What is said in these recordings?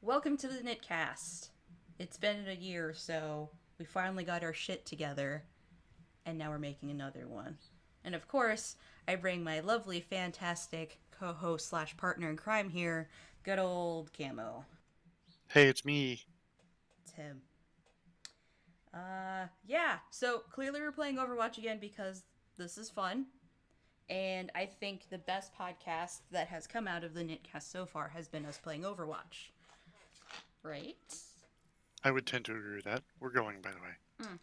Welcome to the KnitCast. It's been a year, so we finally got our shit together, and now we're making another one. And of course, I bring my lovely, fantastic co-host slash partner in crime here, good old Camo. Hey, it's me. It's him. Yeah. So clearly we're playing Overwatch again because this is fun, and I think the best podcast that has come out of the KnitCast so far has been us playing Overwatch. Right? I would tend to agree with that. We're going, by the way. Mm.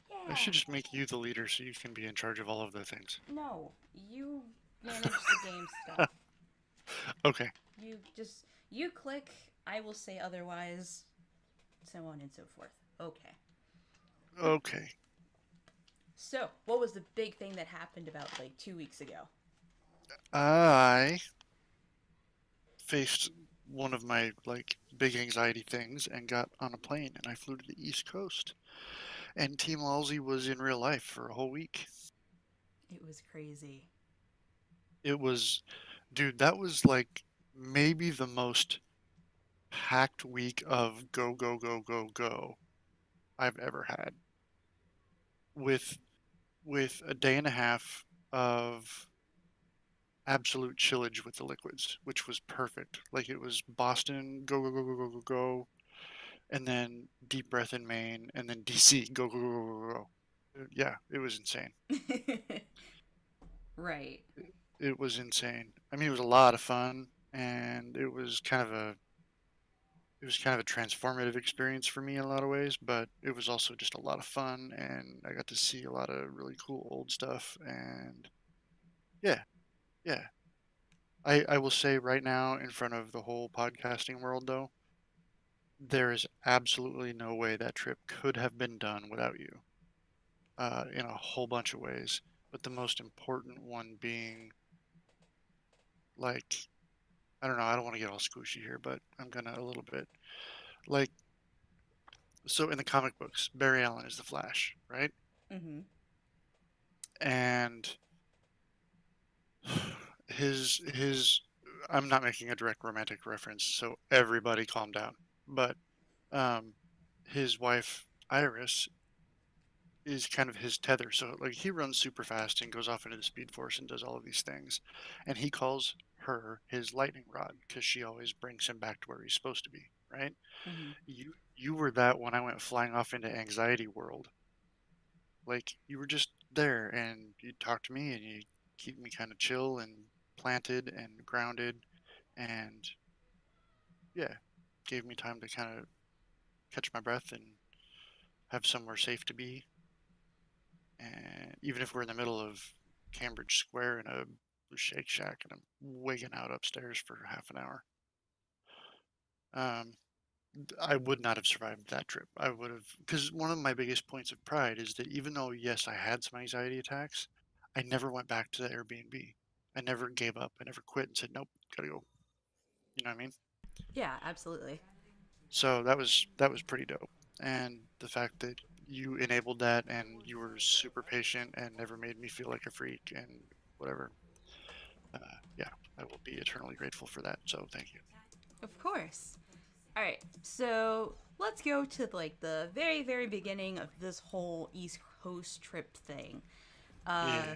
I Yeah. should just make you the leader so you can be in charge of all of the things. No, you manage the game stuff. Okay, You click, I will say otherwise, so on and so forth. Okay. okay. So, what was the big thing that happened about like 2 weeks ago? I faced one of my big anxiety things and got on a plane and I flew to the East Coast. And teamlolzy was in real life for a whole week. It was crazy. It was, dude, that was like maybe the most packed week of go go go go go I've ever had. With with a day and a half of absolute chillage with the liquids, which was perfect. Like it was Boston, go go go go go go go, and then deep breath in Maine, and then DC, go go go go go go. Yeah, it was insane. Right. It was insane. I mean, it was a lot of fun, and it was kind of a transformative experience for me in a lot of ways. But it was also just a lot of fun, and I got to see a lot of really cool old stuff. And yeah, yeah. I will say right now, in front of the whole podcasting world, though, there is absolutely no way that trip could have been done without you, in a whole bunch of ways. But the most important one being, like, I don't know, I don't want to get all squishy here, but I'm gonna a little bit. Like, so in the comic books, Barry Allen is the Flash, right? Mm-hmm. And his I'm not making a direct romantic reference, so everybody calm down. But um, his wife Iris is kind of his tether. So like he runs super fast and goes off into the Speed Force and does all of these things, and he calls her his lightning rod because she always brings him back to where he's supposed to be. Right? Mm-hmm. You were that when I went flying off into anxiety world. Like you were just there and you talk to me and you keep me kind of chill and planted and grounded and yeah, gave me time to kind of catch my breath and have somewhere safe to be. And even if we're in the middle of Cambridge Square in a Shake Shack and I'm wigging out upstairs for half an hour, um, I would not have survived that trip. I would have, because one of my biggest points of pride is that even though, yes, I had some anxiety attacks, I never went back to the Airbnb. I never gave up. I never quit and said, nope, gotta go. You know what I mean? Yeah, absolutely. So that was pretty dope. And the fact that you enabled that and you were super patient and never made me feel like a freak and whatever. Yeah, I will be eternally grateful for that. So thank you. Of course. All right. So, let's go to like the very very beginning of this whole East Coast trip thing. Uh Yeah.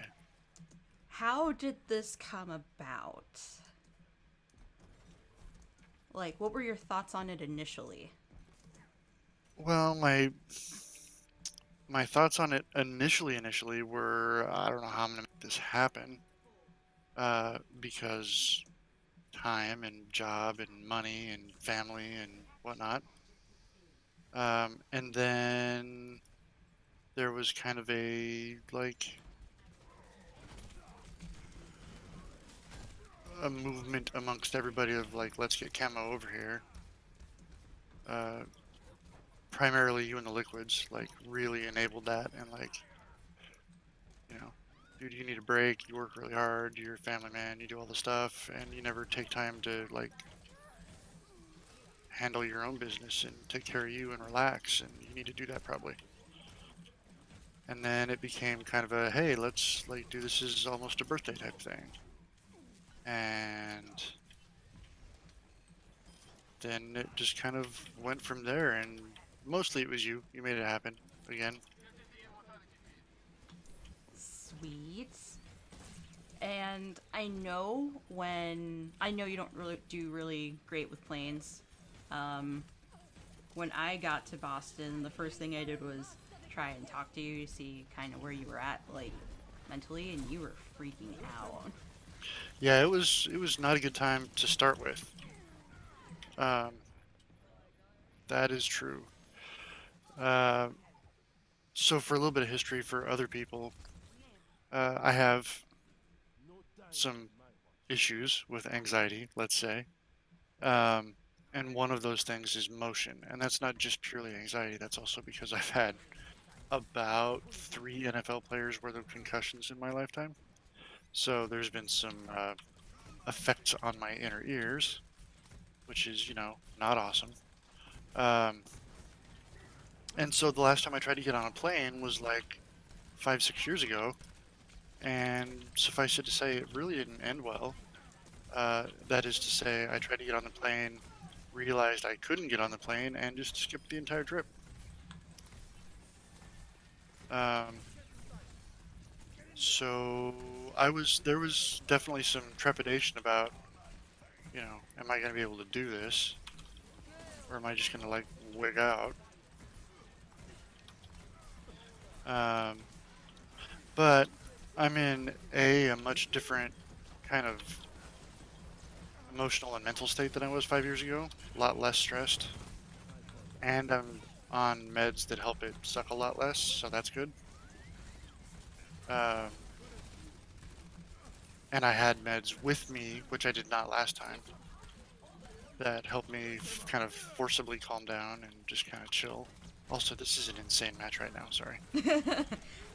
how did this come about? Like, what were your thoughts on it initially? Well, my thoughts on it initially were I don't know how I'm gonna make this happen, because time and job and money and family and whatnot. And then there was kind of a movement amongst everybody of like, let's get Camo over here. Uh, Primarily you and the liquids like really enabled that and like, you know, dude, you need a break. You work really hard. You're a family man. You do all the stuff, and you never take time to like handle your own business and take care of you and relax. And you need to do that probably. And then it became kind of a hey, let's like do this as almost a birthday type thing. And then it just kind of went from there, and mostly it was you. You made it happen again. Sweet. And I know you don't really do really great with planes. Um, when I got to Boston, the first thing I did was try and talk to you to see kind of where you were at, like mentally, and you were freaking out. Yeah, it was not a good time to start with. Um, that is true. Uh, so for a little bit of history for other people, I have some issues with anxiety, let's say. Um, and one of those things is motion. And that's not just purely anxiety, that's also because I've had about 3 NFL players worth of concussions in my lifetime. So there's been some effects on my inner ears, which is, not awesome. Um, and so the last time I tried to get on a plane was like 5, 6 years ago. And suffice it to say, it really didn't end well. That is to say, I tried to get on the plane, realized I couldn't get on the plane, and just skipped the entire trip. Um, so there was definitely some trepidation about, am I going to be able to do this? Or am I just going to like wig out? Um, but I'm in a much different kind of emotional and mental state than I was 5 years ago. A lot less stressed. And I'm on meds that help it suck a lot less, so that's good. Um, and I had meds with me, which I did not last time, that helped me kind of forcibly calm down and just kind of chill. Also, this is an insane match right now. Sorry.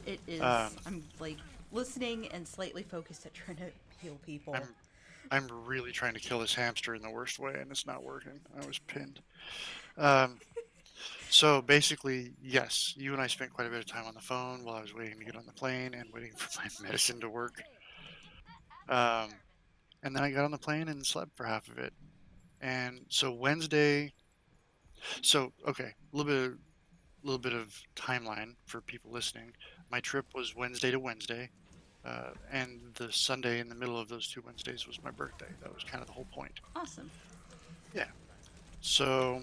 It is. Um, I'm like listening and slightly focused at trying to heal people. I'm I'm really trying to kill this hamster in the worst way, and it's not working. I was pinned. Um, so basically, yes, you and I spent quite a bit of time on the phone while I was waiting to get on the plane and waiting for my medicine to work. Um, and then I got on the plane and slept for half of it. And so Wednesday, so okay, a little bit of timeline for people listening. My trip was Wednesday to Wednesday, and the Sunday in the middle of those 2 Wednesdays was my birthday. That was kind of the whole point. Awesome. Yeah. So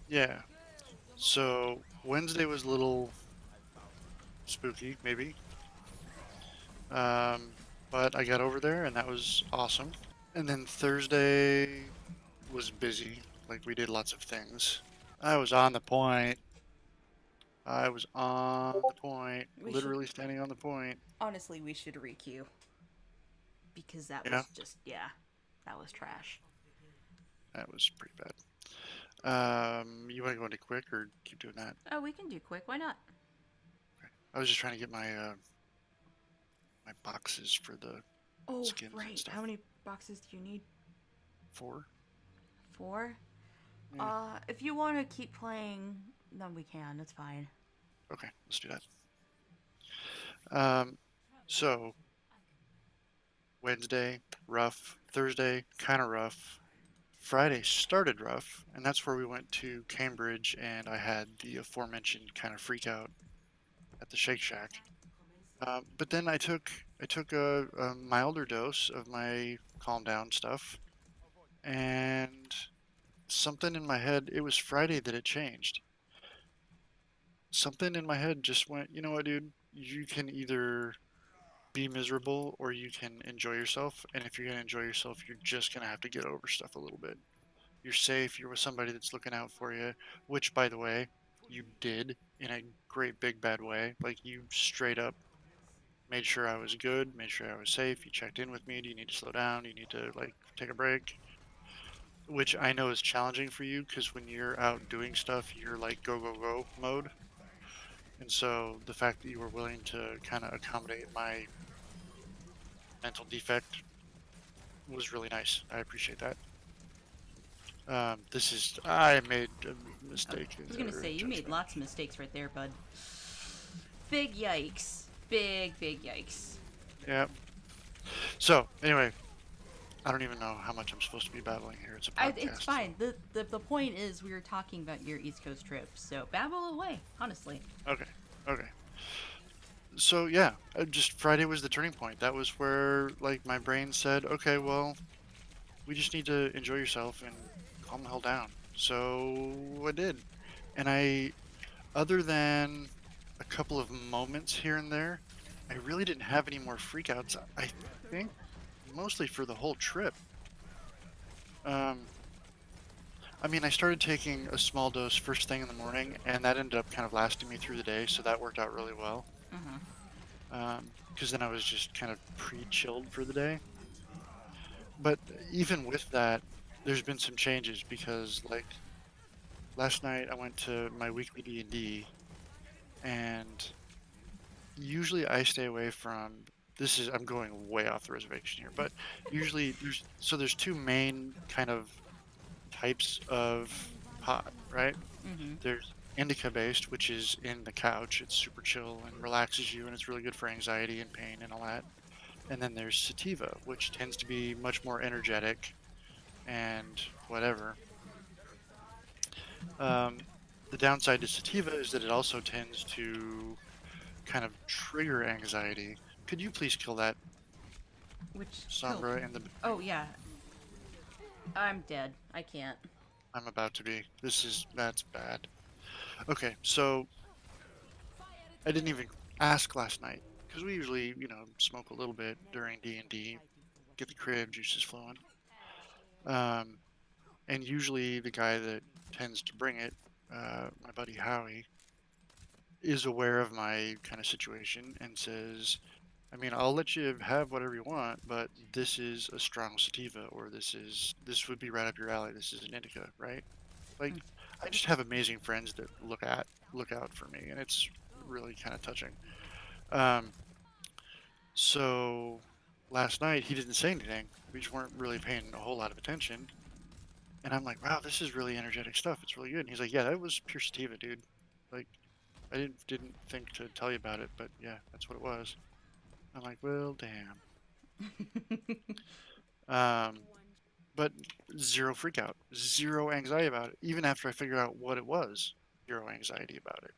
yeah. So Wednesday was a little spooky, maybe. But I got over there, and that was awesome. And then Thursday was busy. Like we did lots of things. I was on the point. I was on the point, We should literally standing on the point. honestly we should requeue because that Yeah, was just that was trash. that was pretty bad. You want to go into quick or keep doing that? Oh, we can do quick. Why not? Okay. I was just trying to get my boxes for the Oh, skins and right. stuff. How many boxes do you need? 4. 4? Yeah. If you want to keep playing, then we can. It's fine. Okay, let's do that. So Wednesday, rough. Thursday, kind of rough. Friday started rough, and that's where we went to Cambridge, and I had the aforementioned kind of freak out at the Shake Shack. But then I took a milder dose of my calm down stuff, and something in my head. It was Friday that it changed. Something in my head just went, you know what, dude? You can either be miserable or you can enjoy yourself. And if you're gonna enjoy yourself, you're just gonna have to get over stuff a little bit. You're safe. You're with somebody that's looking out for you, which, by the way, you did in a great big bad way. Like you straight up made sure I was good, made sure I was safe. You checked in with me. Do you need to slow down? Do you need to like take a break? Which I know is challenging for you because when you're out doing stuff, you're like go go go mode. And so the fact that you were willing to kind of accommodate my mental defect was really nice. I appreciate that. I made a I mistake was or gonna say a you made judgment. lots of mistakes right there, bud. Big yikes. Big yikes. Yeah. So anyway, I don't even know how much I'm supposed to be babbling here. It's a It's podcast, so fine. The point is we were talking about your East Coast trip, so babble away. Honestly. okay, okay. So yeah, just Friday was the turning point. That was where like my brain said, okay, well, we just need to enjoy yourself and calm the hell down. So I did, and other than a couple of moments here and there, I really didn't have any more freakouts. I think mostly for the whole trip. Um, I mean, I started taking a small dose first thing in the morning, and that ended up kind of lasting me through the day, so that worked out really well. Uh-huh. Because then I was just kind of pre-chilled for the day. But even with that, there's been some changes because, like, last night I went to my weekly D&D, and usually I stay away from this is I'm going way off the reservation here, but usually there's two main kind of types of pot, right? Mm-hmm. There's indica based, which is in the couch. It's super chill and relaxes you, and it's really good for anxiety and pain and all that. And then there's sativa, which tends to be much more energetic and whatever. Um, the downside to sativa is that it also tends to kind of trigger anxiety. Could you please kill that Which killed. Sombra in the Oh yeah, I'm dead. I can't. I'm about to be. That's bad. Okay, so I didn't even ask last night because we usually, smoke a little bit during D&D, get the creative juices flowing. Um, and usually the guy that tends to bring it, my buddy Howie, is aware of my kind of situation and says, I mean, I'll let you have whatever you want, but this is a strong sativa, or this would be right up your alley. This is an indica, right? Like, I just have amazing friends that look out for me, and it's really kind of touching. Um, so last night he didn't say anything. We just weren't really paying a whole lot of attention. And I'm like, wow, this is really energetic stuff. It's really good. And he's like, yeah, that was pure sativa, dude. Like, I didn't think to tell you about it, but yeah, that's what it was. I'm like, well, damn. Um, but zero freak out, zero anxiety about it. Even after I figured out what it was, zero anxiety about it.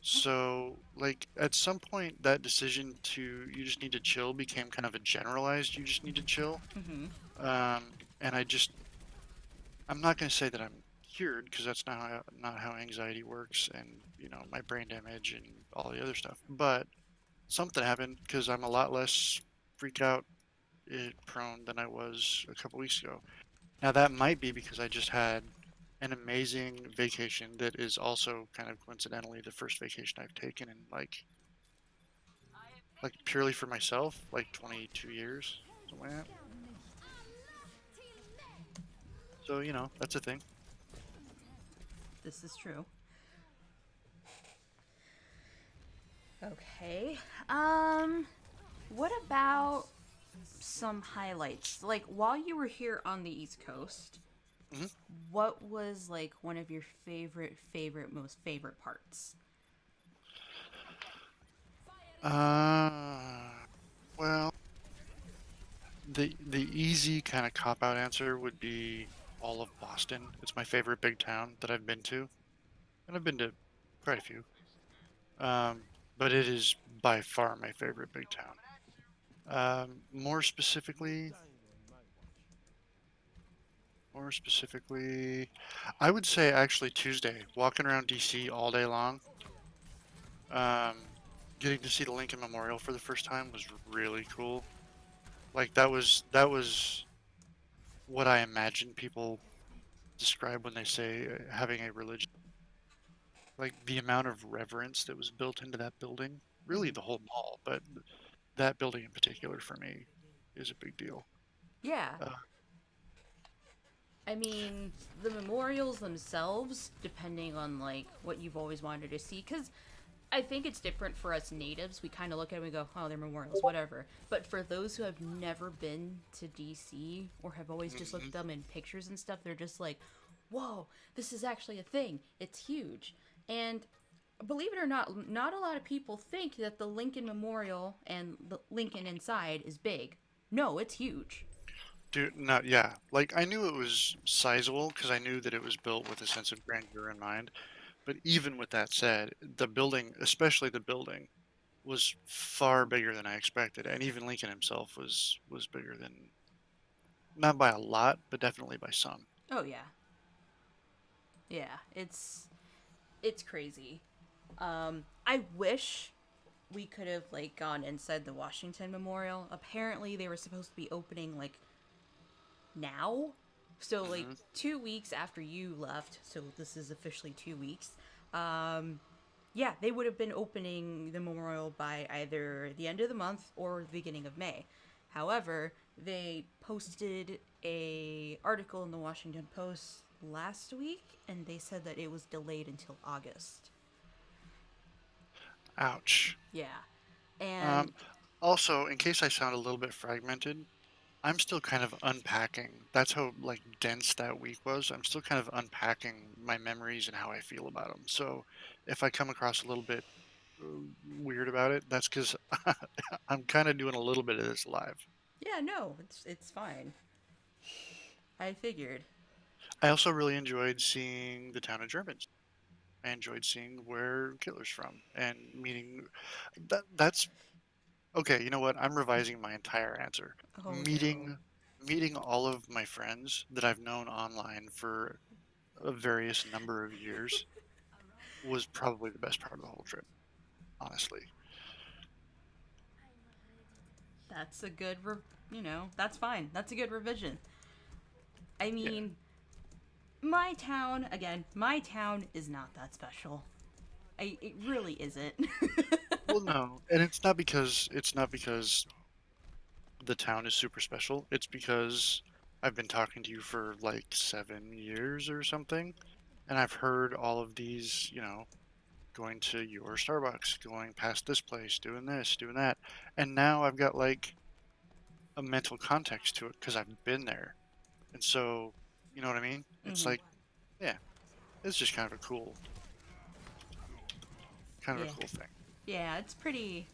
So, like, at some point, that decision to you just need to chill became kind of a generalized you just need to chill. Mm-hmm. And I'm not going to say that I'm cured because that's not how anxiety works and, my brain damage and all the other stuff. But something happened because I'm a lot less freak out prone than I was a couple weeks ago. Now, that might be because I just had an amazing vacation that is also kind of coincidentally the first vacation I've taken in like purely for myself, like 22 years, something like that. So, that's a thing. This is true. Okay. What about some highlights? Like while you were here on the East Coast, hmm what was like one of your most favorite parts? Uh, well, the easy kind of cop out answer would be all of Boston. It's my favorite big town that I've been to, and I've been to quite a few. But it is by far my favorite big town. More specifically, I would say actually Tuesday, walking around DC all day long. Um, Getting to see the Lincoln Memorial for the first time was really cool. Like that was what I imagine people describe when they say having a religion. Like the amount of reverence that was built into that building, really Mm-hmm. the whole mall, but that building in particular for me is a big deal. Yeah. Uh, I mean, the memorials themselves, depending on like what you've always wanted to see, because I think it's different for us natives. We kind of look at it and we go, oh, they're memorials, whatever. But for those who have never been to DC or have always just looked mhm. at them in pictures and stuff, they're just like, whoa, this is actually a thing. It's huge. And believe it or not, not a lot of people think that the Lincoln Memorial and the Lincoln inside is big. No, it's huge. Dude, no, yeah. Like I knew it was sizable because I knew that it was built with a sense of grandeur in mind. But even with that said, the building, especially the building, was far bigger than I expected, and even Lincoln himself was bigger than, not by a lot, but definitely by some. Oh yeah, yeah. It's crazy. I wish we could have like gone inside the Washington Memorial. Apparently, they were supposed to be opening like now. So like Hmm. 2 weeks after you left. So this is officially 2 weeks. Um, yeah, they would have been opening the memorial by either the end of the month or the beginning of May. However, they posted a article in the Washington Post last week and they said that it was delayed until August. Ouch. Yeah. And Um, Also, in case I sound a little bit fragmented, I'm still kind of unpacking. That's how like dense that week was. I'm still kind of unpacking my memories and how I feel about them. So if I come across a little bit weird about it, that's because I'm kind of doing a little bit of this live. yeah, no, it's fine. I figured. I also really enjoyed seeing the town of Germans. I enjoyed seeing where Killer's from and meeting that's okay, you know what? I'm revising my entire answer. Oh no. Meeting all of my friends that I've known online for a various number of years was probably the best part of the whole trip, honestly. That's a good that's fine. That's a good revision. I Yeah. mean, my town, again, my town is not that special. It really isn't. Well, no, and it's not because the town is super special. It's because I've been talking to you for like 7 years or something, and I've heard all of these, going to your Starbucks, going past this place, doing this, doing that. And now I've got like a mental context to it because I've been there. And so, you know what I mean? It's Hmm. like, yeah, it's just kind of a Yeah. cool thing. Yeah, it's pretty.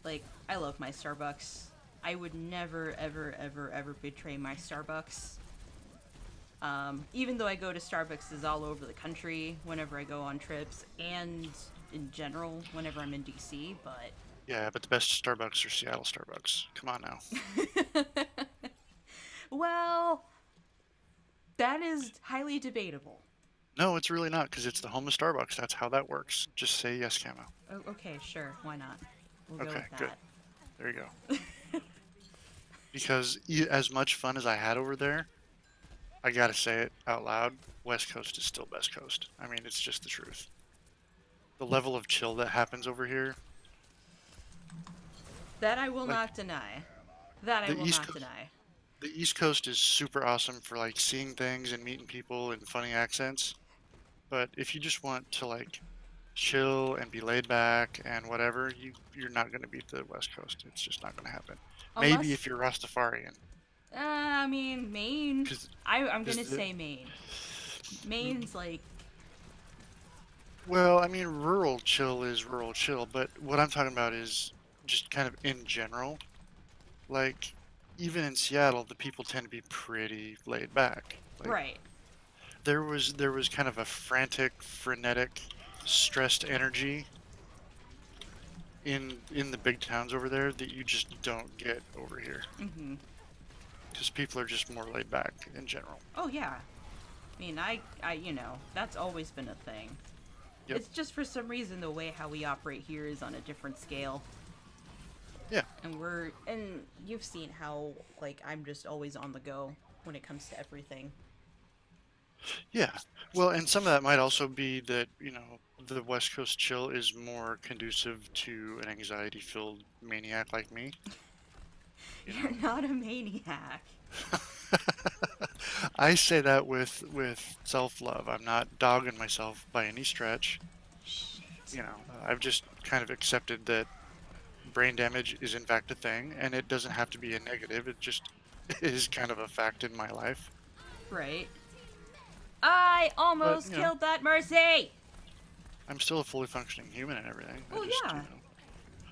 Like, I love my Starbucks. I would never, ever, ever, ever betray my Starbucks. Even though I go to Starbucks all over the country whenever I go on trips and in general whenever I'm in DC, but Yeah, but the best Starbucks are Seattle Starbucks. Come on now. well, that is highly debatable. No, it's really not because it's the home of Starbucks. That's how that works. Just say yes, Camo. Oh, okay, sure, why not? We'll go Okay, with good. that. There you go. Because as much fun as I had over there, I gotta say it out loud, West Coast is still best coast. I mean, it's just the truth. The level of chill that happens over here, That I will like not deny. That I the will East not Coast, deny. the East Coast is super awesome for like seeing things and meeting people and funny accents. But if you just want to like chill and be laid back and whatever, you're not gonna beat the West Coast. It's just not gonna happen. Maybe Unless, if you're Rastafarian, I mean, Maine. because I'm because gonna the say Maine. Maine's like, well, I mean, rural chill is rural chill, but what I'm talking about is just kind of in general. Like, even in Seattle, the people tend to be pretty laid back. Like, right. there was kind of a frantic, frenetic, stressed energy in the big towns over there that you just don't get over here Hmm. because people are just more laid back in general. Oh, yeah. I mean, that's always been a thing. Yep. It's just for some reason the way how we operate here is on a different scale. Yeah. And you've seen how, like, I'm just always on the go when it comes to everything. Yeah. Well, and some of that might also be that, the West Coast chill is more conducive to an anxiety-filled maniac like me, you You're know. not a maniac. I say that with self-love. I'm not dogging myself by any stretch. Shit. I've just kind of accepted that brain damage is in fact a thing, and it doesn't have to be a negative. It just is kind of a fact in my life. Right. I But, almost killed that Mercy! I'm still a fully functioning human and everything. I Well, just, yeah.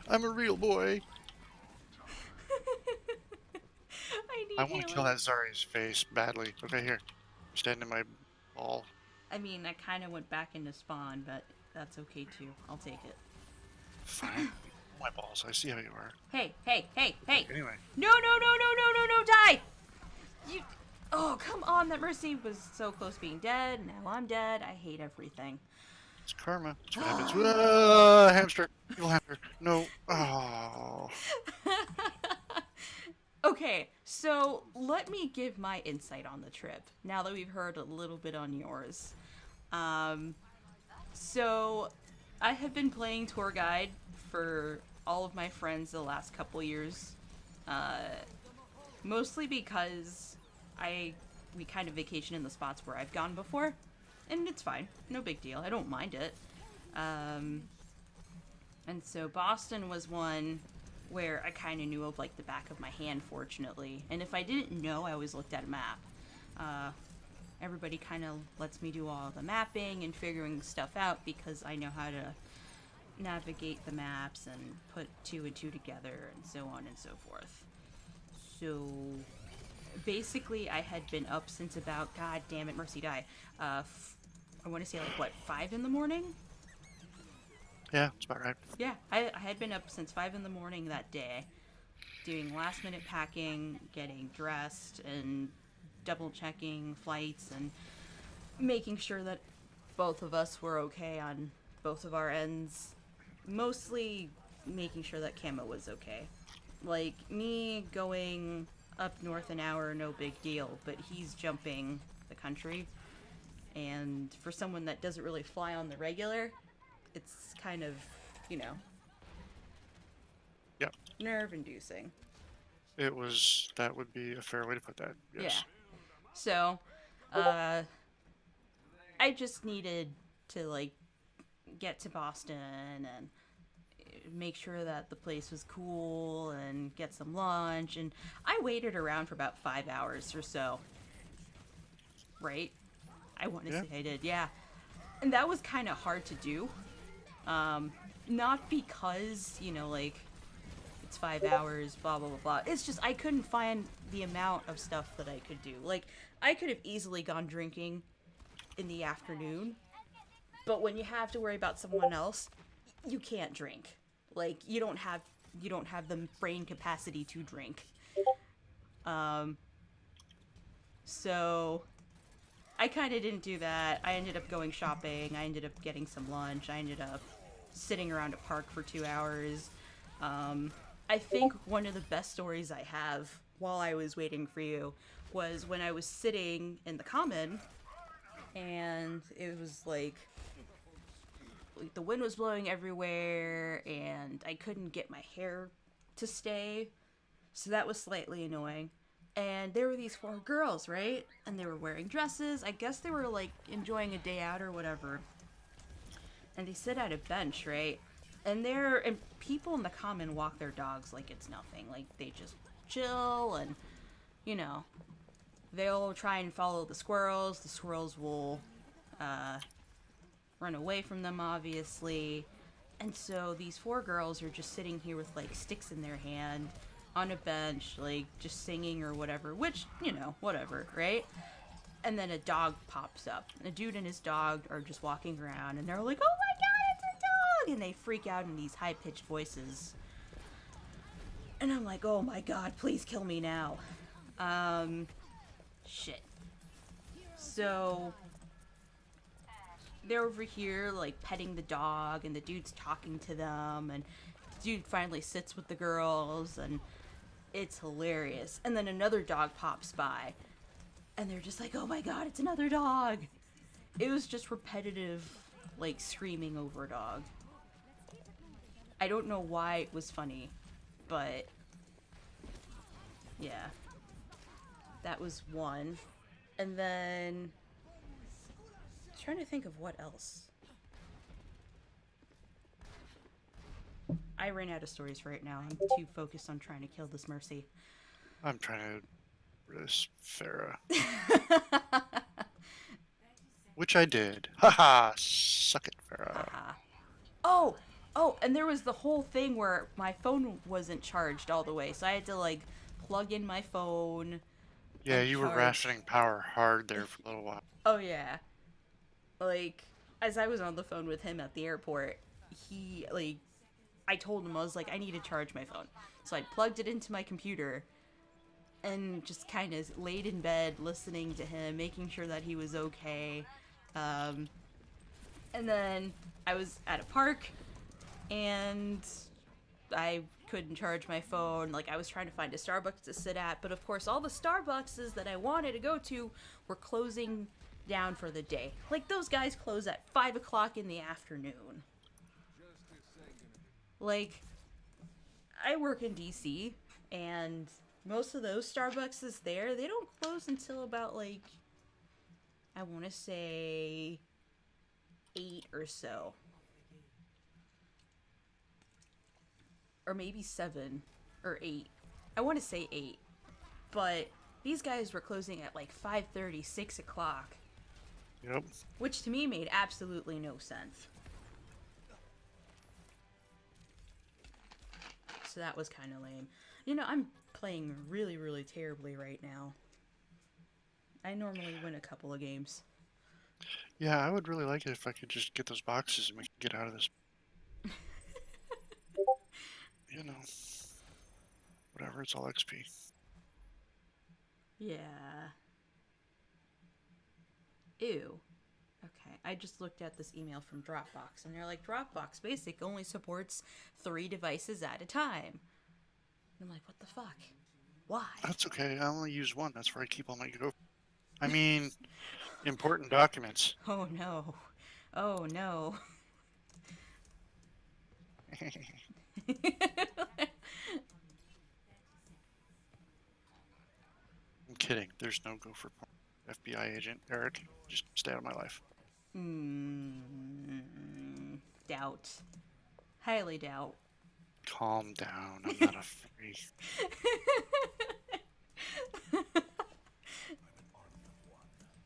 I'm a real boy. I need want to kill healing? that Zari's face badly. Okay, here. Stand in my ball. I mean, I kind of went back into spawn, but that's okay too. I'll take it. Fine. My balls. I see how you are. Hey, hey, hey, Okay, hey! anyway. No, no, no, no, no, no, no, die! You. Oh, come on, that Mercy was so close to being dead. Now I'm dead. I hate everything. It's karma. That's what happens. Hamster. Evil hamster. No. Oh. Okay, so let me give my insight on the trip now that we've heard a little bit on yours. Um, so I have been playing tour guide for all of my friends the last couple years, uh, mostly because I we kind of vacation in the spots where I've gone before, and it's fine, no big deal. I don't mind it. Um, and so Boston was one where I kind of knew of like the back of my hand, fortunately. And if I didn't know, I always looked at a map. Uh, Everybody kind of lets me do all the mapping and figuring stuff out because I know how to navigate the maps and put two and two together and so on and so forth. So basically, I had been up since about, god damn it, Mercy die. I want to say like what, 5 in the morning. Yeah, that's about right. Yeah, I had been up since 5 in the morning that day, doing last minute packing, getting dressed, and double checking flights and making sure that both of us were okay on both of our ends. Mostly making sure that Kamo was okay. Like, me going up north an hour, no big deal, but he's jumping the country. And for someone that doesn't really fly on the regular, it's kind of, you know, Yep. nerve inducing. It was. That would be a fair way to put that. Yeah. Yes. So, uh, I just needed to, like, get to Boston and make sure that the place was cool and get some lunch. And I waited around for about 5 hours or so. Right? I want to Yeah. say I did, yeah. And that was kind of hard to do. Not because, you know, like, it's 5 hours, blah, blah, blah, blah. It's just I couldn't find the amount of stuff that I could do. Like, I could have easily gone drinking in the afternoon, but when you have to worry about someone else, you can't drink. Like, you don't have the brain capacity to drink. Um, so I kind of didn't do that. I ended up going shopping. I ended up getting some lunch. I ended up sitting around a park for 2 hours. I think one of the best stories I have while I was waiting for you was when I was sitting in the common and it was like the wind was blowing everywhere and I couldn't get my hair to stay. So that was slightly annoying. And there were these four girls, right? And they were wearing dresses. I guess they were like enjoying a day out or whatever. And they sit at a bench, right? And people in the common walk their dogs like it's nothing. Like they just chill and you know, they'll try and follow the squirrels. The squirrels will uh, run away from them, obviously. And so these four girls are just sitting here with like sticks in their hand on a bench, like just singing or whatever, which, you know, whatever, right? And then a dog pops up. A dude and his dog are just walking around and they're like, oh my god, it's a dog! And they freak out in these high pitched voices. And I'm like, oh my god, please kill me now. Shit. So they're over here like petting the dog and the dude's talking to them and the dude finally sits with the girls and it's hilarious. And then another dog pops by and they're just like, oh my god, it's another dog. It was just repetitive like screaming over a dog. I don't know why it was funny, but yeah, that was one. And then I'm trying to think of what else. I ran out of stories right now. I'm too focused on trying to kill this Mercy. I'm trying to this Farah. Which I did. Haha. Suck it, Farah. Haha. Oh, oh, and there was the whole thing where my phone wasn't charged all the way, so I had to like plug in my phone Yeah, and you were charge. rationing power hard there for a little while. Oh yeah. Like as I was on the phone with him at the airport, he like I told him I was like I need to charge my phone. So I plugged it into my computer and just kind of laid in bed listening to him, making sure that he was okay. Um, and then I was at a park and I couldn't charge my phone. Like I was trying to find a Starbucks to sit at, but of course all the Starbucks that I wanted to go to were closing down for the day. Like those guys close at 5 o'clock in the afternoon. Like I work in DC, and most of those Starbucks there, they don't close until about like I want to say 8 or so, or maybe 7 or 8. I want to say 8, but these guys were closing at like 5:30, 6 o'clock, Yep. which to me made absolutely no sense. So that was kind of lame. You know, I'm playing really, really terribly right now. I normally win a couple of games. Yeah, I would really like it if I could just get those boxes and we could get out of this. You know, whatever, it's all XP. Yeah. Ew. Okay, I just looked at this email from Dropbox, and they're like, Dropbox Basic only supports 3 devices at a time. And I'm like, what the fuck? Why? That's okay, I only use one. That's where I keep all my go. I mean, important documents. Oh no. Oh no. I'm kidding. There's no go for porn. FBI agent Eric, just stay out of my life. Doubt. Highly doubt. Calm down. I'm not a freak.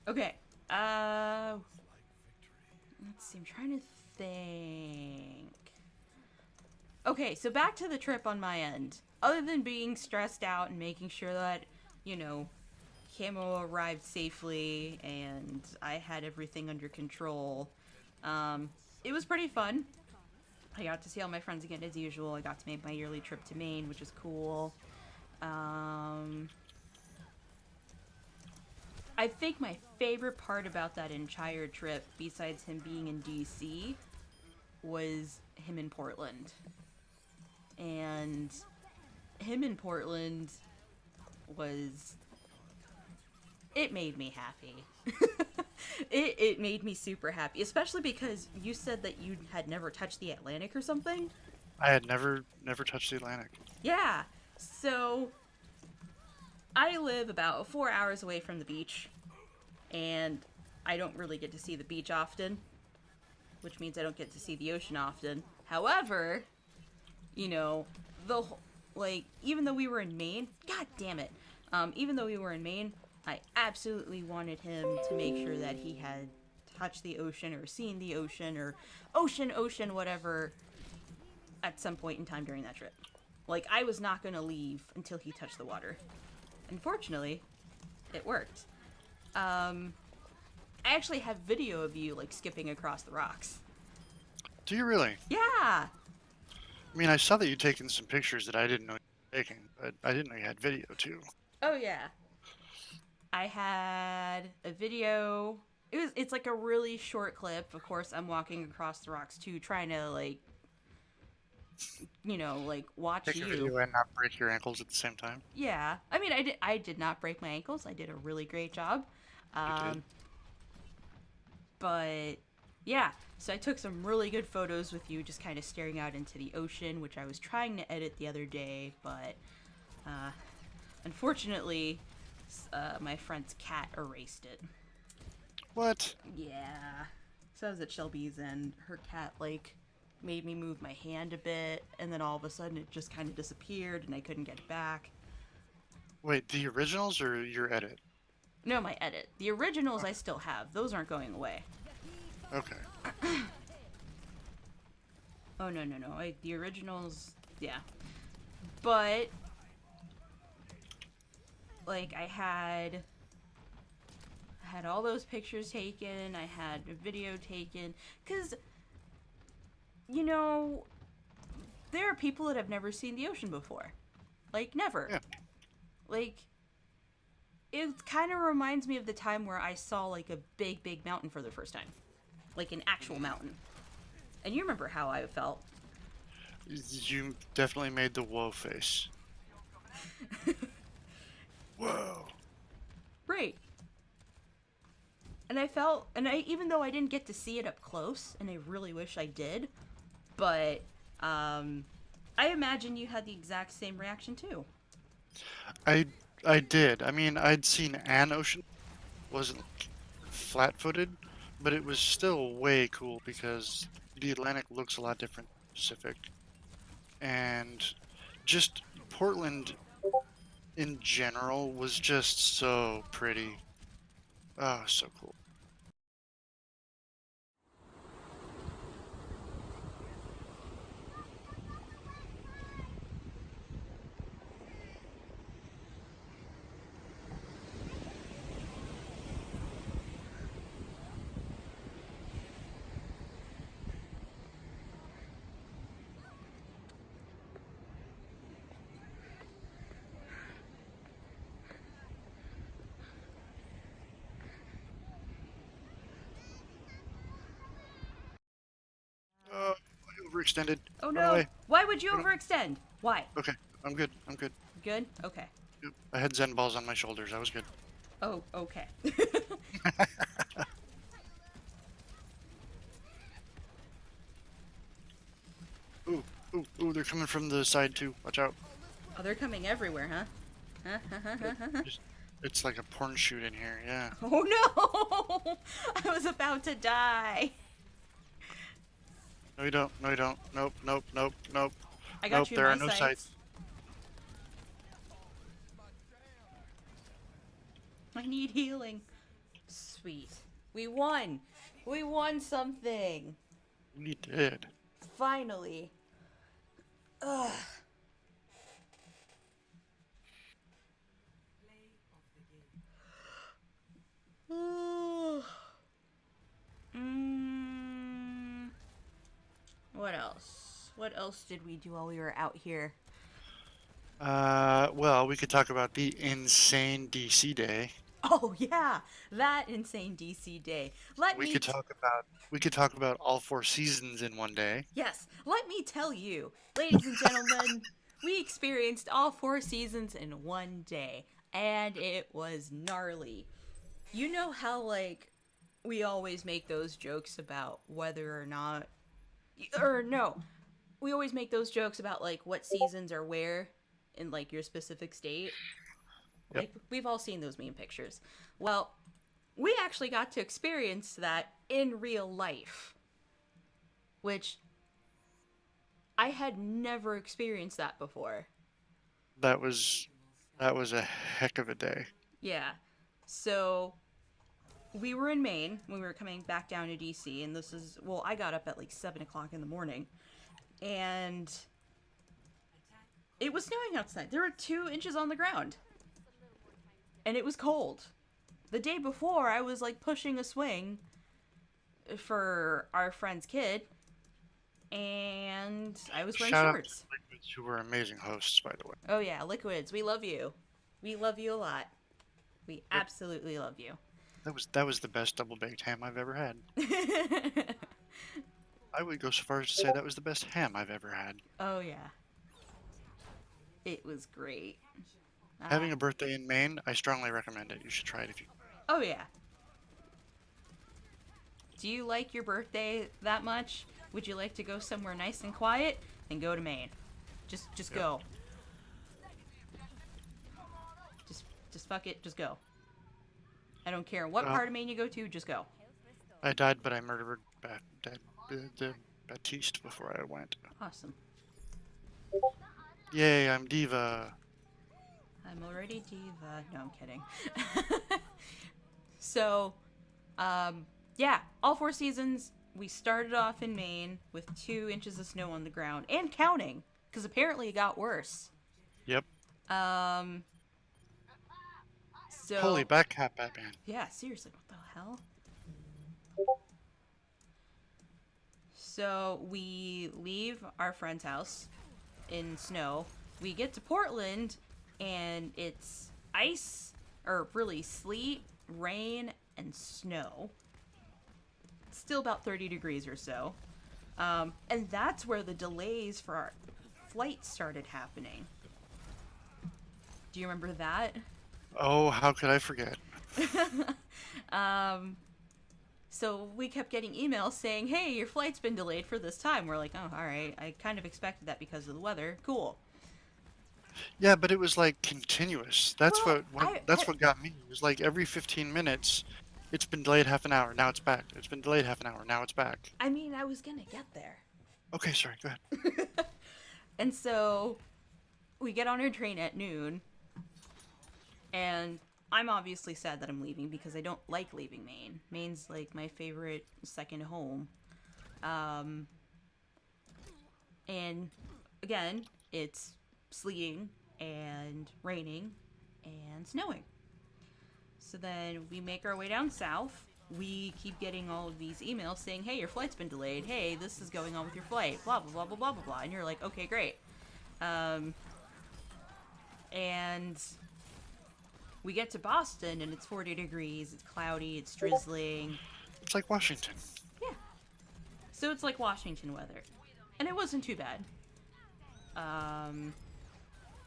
Okay. Let's see. I'm trying to think. Okay, so back to the trip on my end. Other than being stressed out and making sure that, you know, Kamo arrived safely and I had everything under control, it was pretty fun. I got to see all my friends again as usual. I got to make my yearly trip to Maine, which is cool. I think my favorite part about that entire trip, besides him being in DC, was him in Portland. And him in Portland was... It made me happy. it made me super happy, especially because you said that you had never touched the Atlantic or something. I had never touched the Atlantic. Yeah, so I live about 4 hours away from the beach, and I don't really get to see the beach often, which means I don't get to see the ocean often. However, you know, even though we were in Maine, god damn it, even though we were in Maine, I absolutely wanted him to make sure that he had touched the ocean or seen the ocean or ocean, whatever, at some point in time during that trip. Like, I was not going to leave until he touched the water. Unfortunately, it worked. I actually have video of you, like, skipping across the rocks. Do you really? Yeah! I mean, I saw that you'd taken some pictures that I didn't know you were taking, but I didn't know you had video too. Oh, yeah. I had a video. It's like a really short clip. Of course, I'm walking across the rocks too, trying to like, watch Take a you. video and not break your ankles at the same time. Yeah, I mean, I did not break my ankles. I did a really great job. You did. But yeah, so I took some really good photos with you, just kind of staring out into the ocean, which I was trying to edit the other day, but unfortunately, my friend's cat erased it. What? Yeah. So I was at Shelby's and her cat, like, made me move my hand a bit, and then all of a sudden it just kind of disappeared and I couldn't get it back. Wait, the originals or your edit? No, my edit. The originals I still have. Those aren't going away. Okay. Oh, no. The originals, yeah. But like I had all those pictures taken, I had a video taken, cuz you know, there are people that have never seen the ocean before. Like never. Yeah. Like it kind of reminds me of the time where I saw like a big mountain for the first time. Like an actual Mhm. mountain. And you remember how I felt. You definitely made the whoa face. Whoa. Right. And I felt, and I even though I didn't get to see it up close, and I really wish I did, but I imagine you had the exact same reaction too. I I did. I mean, I'd seen an ocean, wasn't like flat-footed, but it was still way cool because the Atlantic looks a lot different than the Pacific, and just Portland in general was just so pretty. Oh, so cool. I overextended. Oh Run no! away. Why would you Run overextend? Why? Okay, I'm good. I'm good. Good? Okay. Yep. I had Zen balls on my shoulders. I was good. Oh, okay. Ooh, ooh, they're coming from the side too. Watch out. Oh, they're coming everywhere, huh? Yep. Just, it's like a porn shoot in here. Yeah. Oh no! I was about to die. No, you don't. No, you don't. Nope, nope, nope, nope. I Nope, got you in there my are no sights. sights. I need healing. Sweet. We won. We won something. We did. Finally. Ugh. mm, what else? What else did we do while we were out here? Well, we could talk about the insane DC day. Oh yeah, that insane DC day. We could talk about all four seasons in one day. Yes, let me tell you, ladies and gentlemen, we experienced all four seasons in one day, and it was gnarly. You know how, like, we always make those jokes about whether or not. Or, no, we always make those jokes about, like, what seasons are where in, like, your specific state. Yep. Like, we've all seen those meme pictures. Well, we actually got to experience that in real life, which I had never experienced that before. That was that was a heck of a day. Yeah. So we were in Maine when we were coming back down to DC, and this is, well, I got up at like 7 o'clock in the morning, and it was snowing outside. There were 2 inches on the ground, and it was cold. The day before, I was like pushing a swing for our friend's kid, and I was wearing Shout out to shorts. Liquids, who were amazing hosts, by the way. Oh yeah, Liquids, we love you. We love you a lot. We Yep. absolutely love you. That was the best double baked ham I've ever had. I would go so far as to say that was the best ham I've ever had. Oh yeah, it was great. Having a birthday in Maine, I strongly recommend it. You should try it if you. Oh yeah. Do you like your birthday that much? Would you like to go somewhere nice and quiet? Then go to Maine. Just Yep. go. Just fuck it. Just go. I don't care what Well, part of Maine you go to. Just go. I died, but I murdered the Baptiste before I went. Awesome. Yay, I'm diva. I'm already diva. No, I'm kidding. So, yeah, all four seasons. We started off in Maine with 2 inches of snow on the ground and counting, because apparently it got worse. Yep. Um, Holy So, back cap, Batman. yeah, seriously, what the hell? So, we leave our friend's house in snow. We get to Portland, and it's ice, or really sleet, rain, and snow. It's still about 30 degrees or so. And that's where the delays for our flight started happening. Do you remember that? Oh, how could I forget? um, so we kept getting emails saying, "Hey, your flight's been delayed for this time." We're like, "Oh, all right. I kind of expected that because of the weather. Cool." Yeah, but it was like continuous. That's Well, what got me. It was like every 15 minutes, it's been delayed half an hour. Now it's back. It's been delayed half an hour. Now it's back. I mean, I was gonna get there. Okay, sorry. Go ahead. And so we get on our train at noon, and I'm obviously sad that I'm leaving because I don't like leaving Maine. Maine's like my favorite second home. Um, and again, it's sleeting and raining and snowing. So then we make our way down south. We keep getting all of these emails saying, "Hey, your flight's been delayed. Hey, this is going on with your flight. Blah blah blah blah blah blah blah." And you're like, "Okay, great." Um, and we get to Boston, and it's 40 degrees. It's cloudy. It's drizzling. It's like Washington. Yeah. So it's like Washington weather, and it wasn't too bad. Um,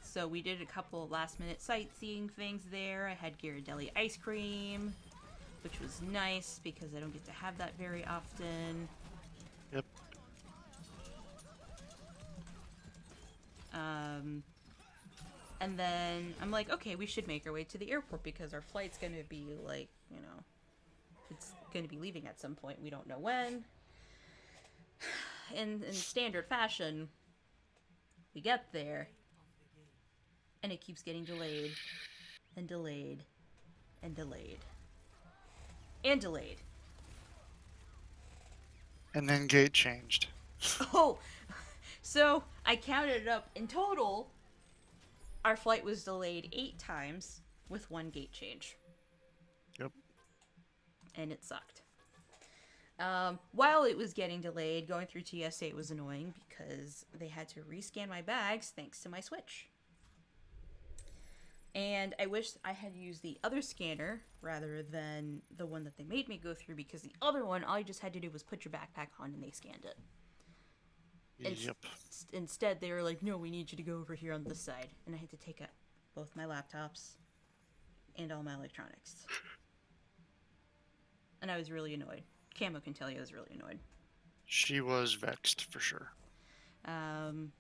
so we did a couple last minute sightseeing things there. I had Ghirardelli ice cream, which was nice because I don't get to have that very often. Yep. And then I'm like, okay, we should make our way to the airport because our flight's going to be like, it's going to be leaving at some point. We don't know when. In standard fashion, we get there, and it keeps getting delayed, and delayed, and delayed, and delayed. And then gate changed. Oh, so I counted it up. In total, our flight was delayed 8 times with 1 gate change. Yep. And it sucked. While it was getting delayed, going through TSA was annoying because they had to rescan my bags thanks to my Switch. And I wish I had used the other scanner rather than the one that they made me go through because the other one, all you just had to do was put your backpack on and they scanned it. Yep. Instead, they were like, "No, we need you to go over here on this side." And I had to take out both my laptops and all my electronics. And I was really annoyed. Kamo can tell you I was really annoyed. She was vexed for sure. And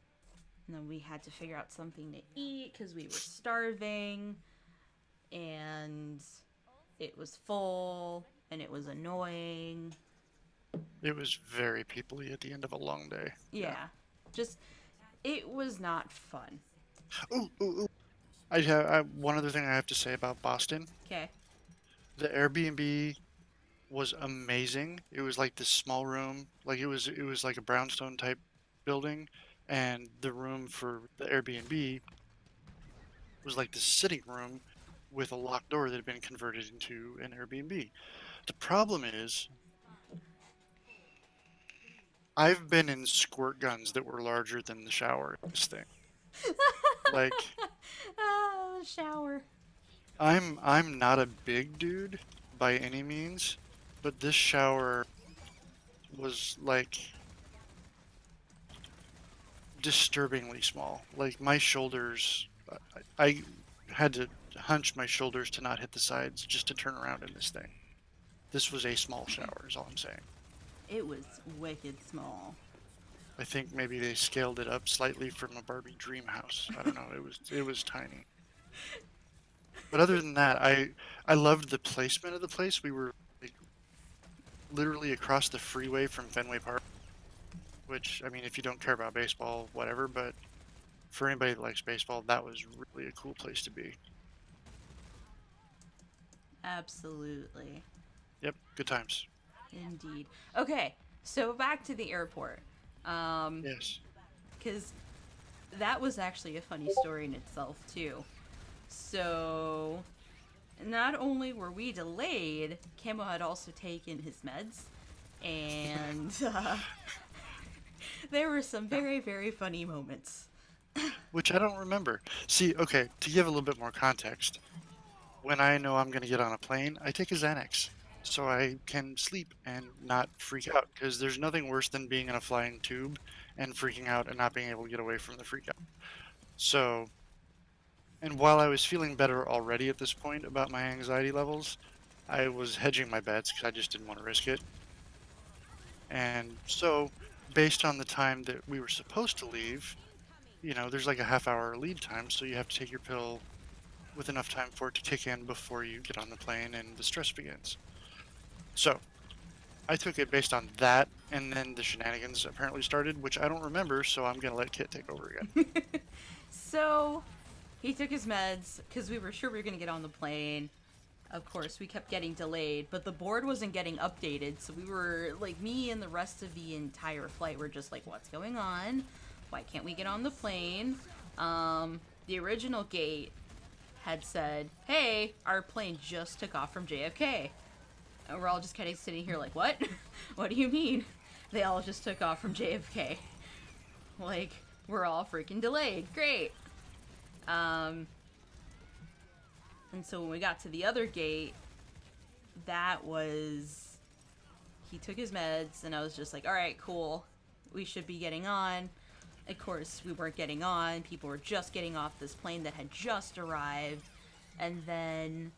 then we had to figure out something to eat because we were starving. And it was full. And it was annoying. It was very people-y at the end of a long day. Yeah. Just, it was not fun. Ooh, ooh, ooh. One other thing I have to say about Boston. Okay. The Airbnb was amazing. It was like this small room, like it was like a brownstone type building, and the room for the Airbnb was like this sitting room with a locked door that had been converted into an Airbnb. The problem is I've been in squirt guns that were larger than the shower in this thing. Like Oh, the shower. I'm not a big dude by any means, but this shower was like disturbingly small. Like my shoulders, I had to hunch my shoulders to not hit the sides just to turn around in this thing. This was a small shower, is all I'm saying. It was wicked small. I think maybe they scaled it up slightly from a Barbie dream house. I don't know. It was tiny. But other than that, I loved the placement of the place. We were like literally across the freeway from Fenway Park, which I mean, if you don't care about baseball, whatever. But for anybody that likes baseball, that was really a cool place to be. Absolutely. Yep, good times. Indeed. Okay, so back to the airport. Yes. Because that was actually a funny story in itself, too. So, not only were we delayed, Kamo had also taken his meds, and there were some very, very funny moments. Which I don't remember. See, okay, to give a little bit more context, when I know I'm going to get on a plane, I take a Xanax so I can sleep and not freak out. Because there's nothing worse than being in a flying tube and freaking out and not being able to get away from the freak out. So, and while I was feeling better already at this point about my anxiety levels, I was hedging my bets because I just didn't want to risk it. And so, based on the time that we were supposed to leave, there's like a half-hour lead time, so you have to take your pill with enough time for it to kick in before you get on the plane and the stress begins. So I took it based on that, and then the shenanigans apparently started, which I don't remember, so I'm gonna let Kit take over again. So he took his meds because we were sure we were going to get on the plane. Of course, we kept getting delayed, but the board wasn't getting updated, so we were like, me and the rest of the entire flight were just like, what's going on? Why can't we get on the plane? The original gate had said, hey, our plane just took off from JFK. And we're all just kind of sitting here like, what? What do you mean? They all just took off from JFK. Like, we're all freaking delayed. Great. And so when we got to the other gate, that was... He took his meds, and I was just like, alright, cool. We should be getting on. Of course, we weren't getting on. People were just getting off this plane that had just arrived. And then,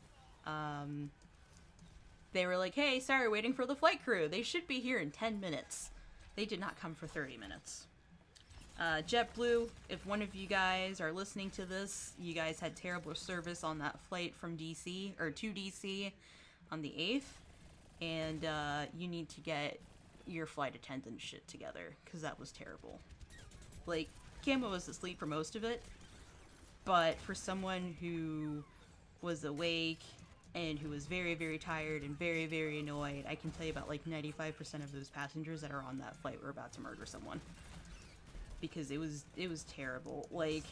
they were like, hey, sorry, waiting for the flight crew. They should be here in 10 minutes. They did not come for 30 minutes. JetBlue, if one of you guys are listening to this, you guys had terrible service on that flight from DC, or to DC, on the 8th. And, you need to get your flight attendant shit together, because that was terrible. Like, Kamo was asleep for most of it, but for someone who was awake and who was very, very tired and very, very annoyed, I can tell you about like 95% of those passengers that are on that flight were about to murder someone. Because it was terrible. Like,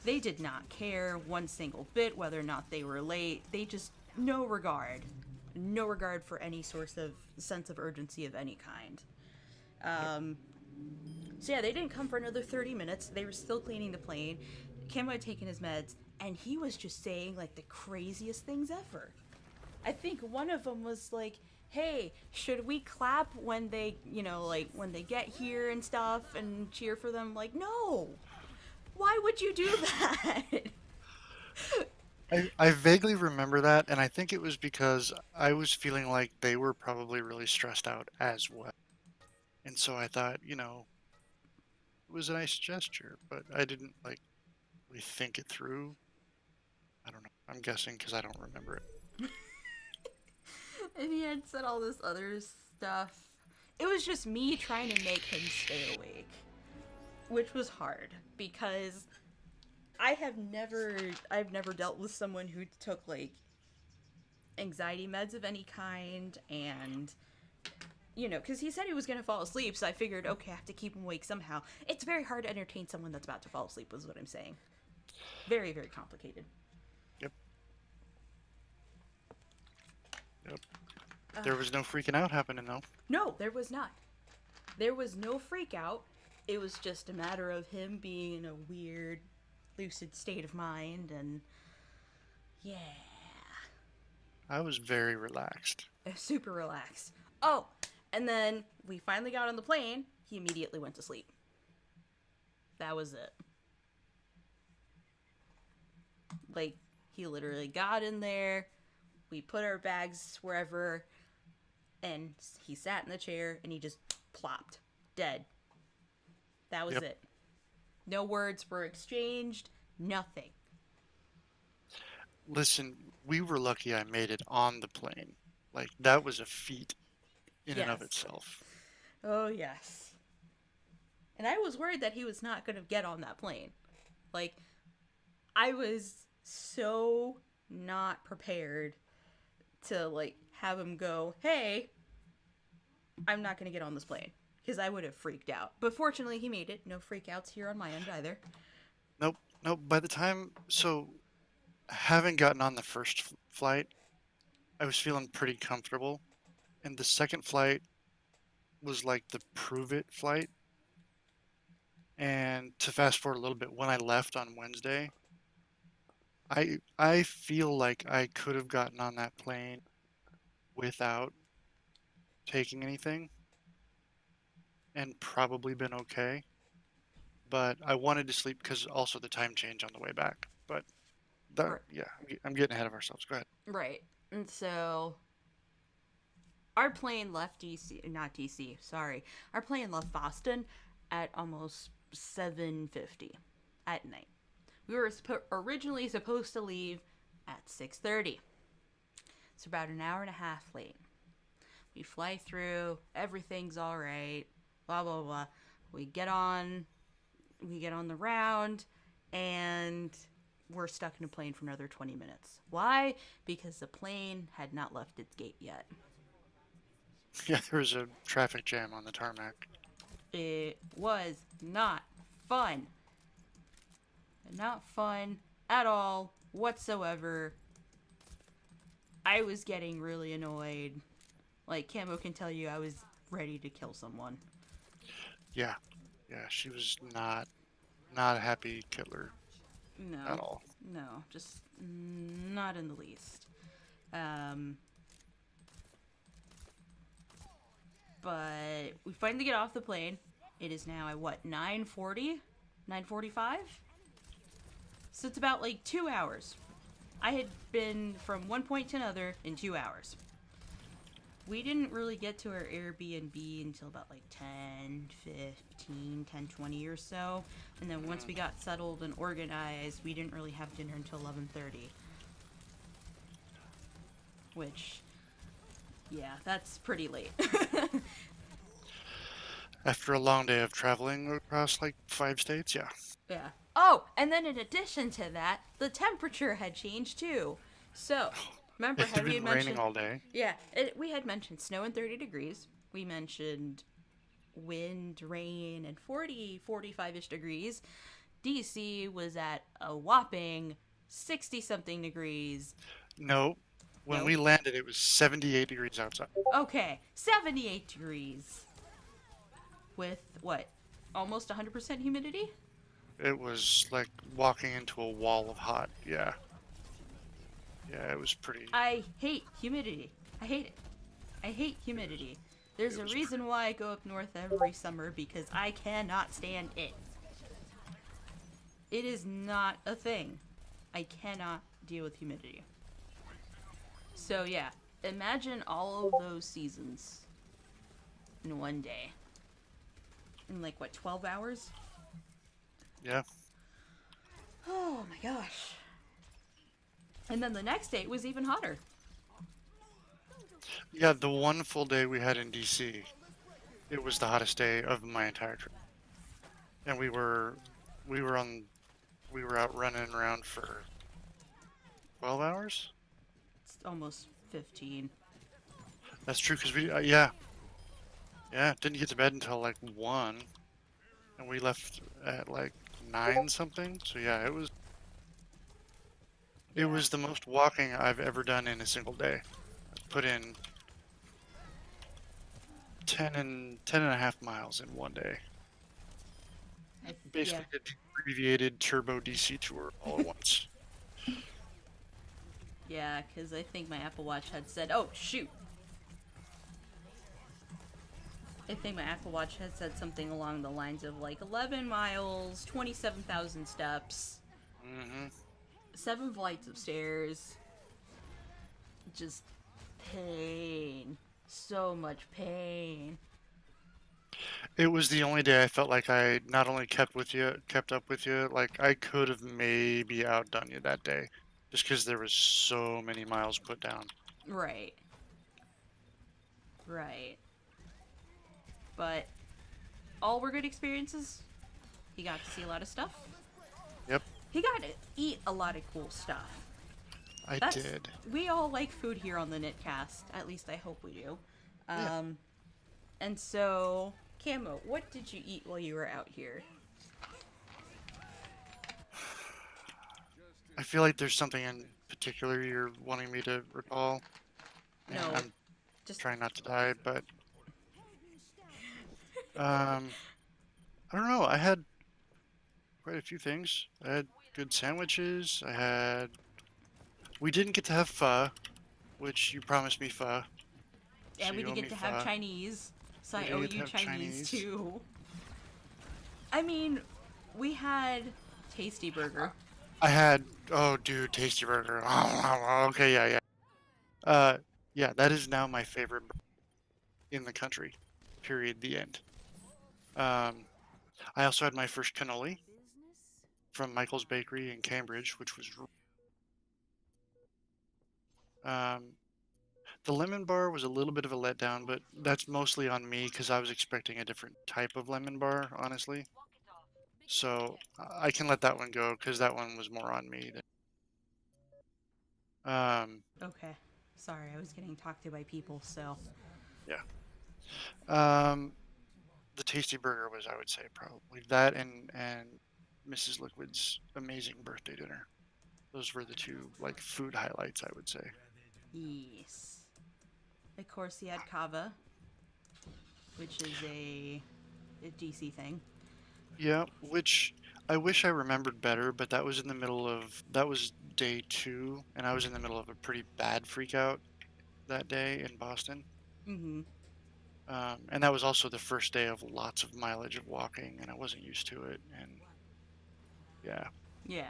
they did not care one single bit whether or not they were late. They just, no regard for any source of sense of urgency of any kind. So yeah, they didn't come for another 30 minutes. They were still cleaning the plane. Kamo had taken his meds, and he was just saying, like, the craziest things ever. I think one of them was like, hey, should we clap when they, when they get here and stuff and cheer for them? Like, no! Why would you do that? I vaguely remember that, and I think it was because I was feeling like they were probably really stressed out as well. And so I thought, it was a nice gesture, but I didn't, like, really think it through. I don't know. I'm guessing because I don't remember it. And he had said all this other stuff. It was just me trying to make him stay awake, which was hard because I've never dealt with someone who took like anxiety meds of any kind, and because he said he was going to fall asleep, so I figured, okay, I have to keep him awake somehow. It's very hard to entertain someone that's about to fall asleep, is what I'm saying. Very, very complicated. Yep. There was no freaking out happening, though. No, there was not. There was no freak out. It was just a matter of him being in a weird, lucid state of mind, and yeah. I was very relaxed. Super relaxed. Oh, and then we finally got on the plane. He immediately went to sleep. That was it. Like, he literally got in there. We put our bags wherever, and he sat in the chair, and he just plopped. Dead. That was it. No words were exchanged. Nothing. Listen, we were lucky I made it on the plane. Like, that was a feat in and of itself. Oh, yes. And I was worried that he was not going to get on that plane. Like, I was so not prepared to, like, have him go, hey, I'm not going to get on this plane. Because I would have freaked out. But fortunately, he made it. No freakouts here on my end either. Nope. By the time, so having gotten on the first flight, I was feeling pretty comfortable, and the second flight was like the prove it flight. And to fast forward a little bit, when I left on Wednesday, I feel like I could have gotten on that plane without taking anything and probably been okay. But I wanted to sleep because also the time change on the way back. But that, R- yeah, I'm getting ahead of ourselves. Go ahead. right. And so our plane left DC, not DC, sorry. Our plane left Boston at almost 7:50 at night. We were originally supposed to leave at 6:30. It's about an hour and a half late. We fly through, everything's all right, blah blah blah. We get on we get on the round and we're stuck in a plane for another 20 minutes. Why? Because the plane had not left its gate yet. Yeah, there was a traffic jam on the tarmac. It was not fun. Not fun at all whatsoever. I was getting really annoyed. Like Camo can tell you, I was ready to kill someone. Yeah, yeah, she was not a happy killer at No, all. no, just not in the least. Um, but we finally get off the plane. It is now at what, 9:40, 9:45. So it's about like 2 hours. I had been from one point to another in 2 hours. We didn't really get to our Airbnb until about like 10, 15, 10, 20 or so. And then once we Mhm. got settled and organized, we didn't really have dinner until 11:30. Which, yeah, that's pretty late. After a long day of traveling across like 5 states, yeah. Yeah. Oh, and then in addition to that, the temperature had changed too. So, remember It how had we had been raining mentioned, all day. yeah, we had mentioned snow and 30 degrees. We mentioned wind, rain, and 40, 45-ish degrees. DC was at a whopping 60 something degrees. No, when No. we landed, it was 78 degrees outside. Okay, 78 degrees with what? Almost 100% humidity? It was like walking into a wall of hot. Yeah, yeah, it was pretty. I hate humidity. I hate it. I hate It was, humidity. There's it a was reason why I go up north every summer because I cannot stand it. It is not a thing. I cannot deal with humidity. So yeah, imagine all of those seasons in one day. In like what, 12 hours? yeah, Oh my gosh. And then the next day it was even hotter. yeah. The one full day we had in DC, it was the hottest day of my entire trip, and we were on, we were out running around for 12 hours. It's almost 15. That's true, because yeah, yeah, didn't get to bed until like 1, and we left at like 9 something. So yeah, it Yeah. was the most walking I've ever done in a single day. Put in 10 and a half miles in one day. Yeah. Basically did the abbreviated turbo DC tour all at once. Yeah, because I think my Apple Watch had said, oh, shoot. I think my Apple Watch had said something along the lines of like 11 miles, 27,000 steps, Hmm. 7 flights of stairs. Just pain. So much pain. It was the only day I felt like I not only kept up with you, like I could have maybe outdone you that day, just because there was so many miles put down. Right. Right. But all were good experiences. He got to see a lot of stuff. Yep, He got to eat a lot of cool stuff. I That's did. We all like food here on the KnitCast. At least I hope we do. Yeah. Um, and so, Camo, what did you eat while you were out here? I feel like there's something in particular you're wanting me to recall, and No, I'm just trying not to die, but um, I don't know. I had quite a few things. I had good sandwiches. We didn't get to have pho, which you promised me pho, yeah, so we you did owe get me to have pho. Chinese, so We I didn't owe get to you have Chinese Chinese. too. I mean, we had Tasty Burger. I had, oh, dude, Tasty Burger. Okay, yeah, yeah. Uh, yeah, that is now my favorite in the country. Period. The end. Um, I also had my first cannoli from Michael's Bakery in Cambridge, which was um, the lemon bar was a little bit of a letdown, but that's mostly on me because I was expecting a different type of lemon bar, honestly. So I can let that one go because that one was more on me. Um, Okay. Sorry, I was getting talked to by people, so. yeah. Um, the Tasty Burger was, I would say, probably that and Mrs. Liquid's amazing birthday dinner. Those were the two like food highlights, I would say. Yes. Of course, he had Kava, which is a DC thing. Yeah, which I wish I remembered better, but that was day 2, and I was in the middle of a pretty bad freak out that day in Boston. Mm-hmm. And that was also the first day of lots of mileage of walking, and I wasn't used to it. And yeah, Yeah.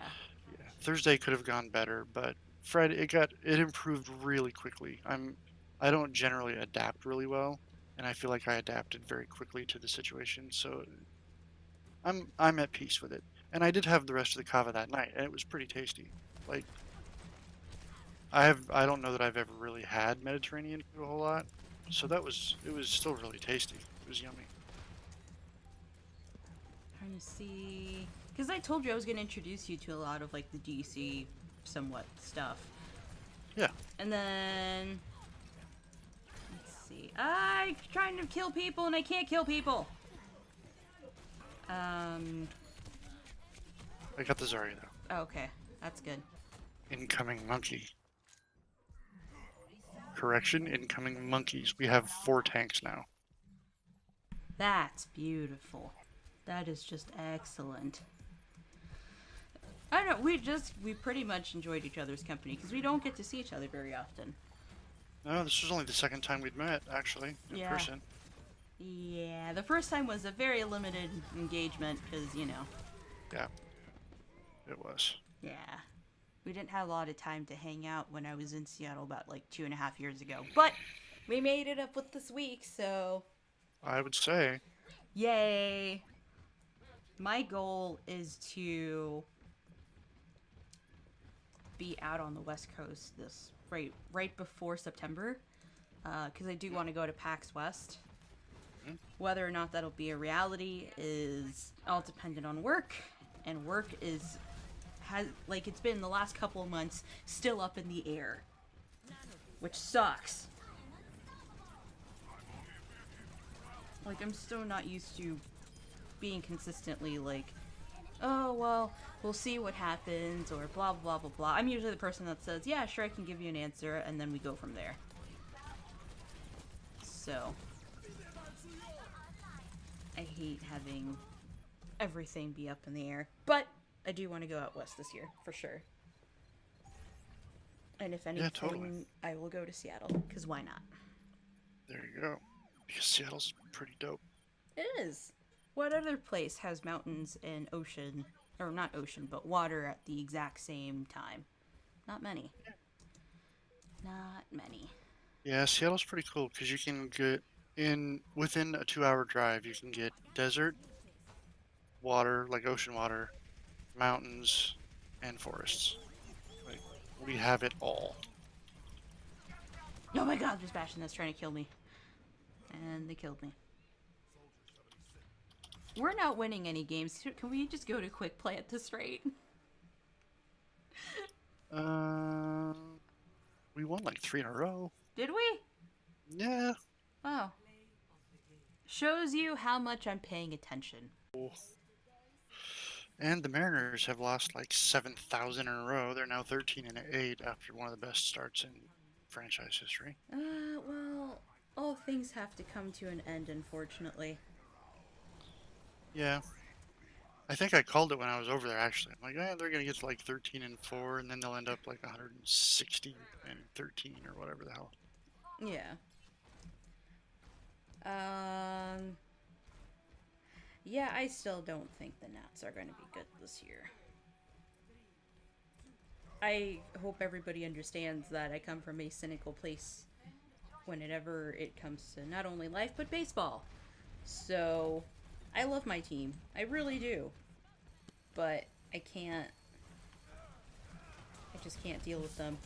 yeah. Thursday could have gone better, but Friday it improved really quickly. I don't generally adapt really well, and I feel like I adapted very quickly to the situation, so I'm at peace with it. And I did have the rest of the kava that night, and it was pretty tasty. Like I don't know that I've ever really had Mediterranean food a whole lot, so it was still really tasty. It was yummy. Trying to see. Because I told you I was going to introduce you to a lot of, like, the DC somewhat stuff. Yeah. And then. Let's see. I'm trying to kill people and I can't kill people! Um. I got the Zarya though. Oh, okay. That's good. Incoming monkey. Correction, incoming monkeys. We have 4 tanks now. That's beautiful. That is just excellent. I don't know. We pretty much enjoyed each other's company because we don't get to see each other very often. No, this was only the second time we'd met, actually, in Yeah. person. Yeah, the first time was a very limited engagement because, you know, Yeah, it was. yeah. We didn't have a lot of time to hang out when I was in Seattle about like 2.5 years ago. But we made it up with this week, so I would say, yay. My goal is to be out on the West Coast this right before September, because I do want to go to PAX West. hmm, Whether or not that'll be a reality is all dependent on work, and work is has like it's been the last couple of months still up in the air, which sucks. Like I'm still not used to being consistently like, oh well, we'll see what happens or blah blah blah blah. I'm usually the person that says, yeah, sure, I can give you an answer, and then we go from there. So I hate having everything be up in the air, but I do want to go out west this year for sure. And if yeah, totally. anything, I will go to Seattle because why not? There you go. Because Seattle's pretty dope. It is. What other place has mountains and ocean, or not ocean, but water at the exact same time? Not many. Not many. Yeah, Seattle's pretty cool because you can get in within a 2-hour drive. You can get desert, water, like ocean water, mountains, and forests. Like we have it all. Oh my god, there's Bastion that's trying to kill me. And they killed me. We're not winning any games. Can we just go to quick play at this rate? We won like 3 in a row. Did we? Yeah. Oh. Shows you how much I'm paying attention. Cool. And the Mariners have lost like 7,000 in a row. They're now 13-8 after one of the best starts in franchise history. Well, all things have to come to an end, unfortunately. Yeah, I think I called it when I was over there actually. I'm like, they're gonna get to like 13-4, and then they'll end up like 160-13 or whatever the hell. Yeah. Um. Yeah, I still don't think the Nats are going to be good this year. I hope everybody understands that I come from a cynical place whenever it comes to not only life but baseball. So, I love my team. I really do. But I can't. I just can't deal with them.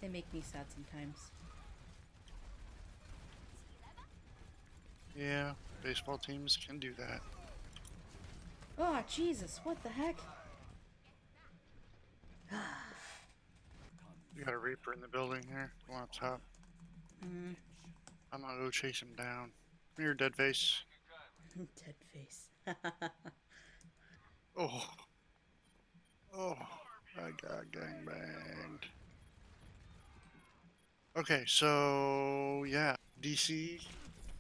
They make me sad sometimes. Yeah, baseball teams can do that. Oh, Jesus, what the heck? We got a Reaper in the building here. Go on up top. Mm, I'm gonna go chase him down. Come here, dead face. dead face. Oh, oh, I got gangbanged. Okay, so yeah, DC.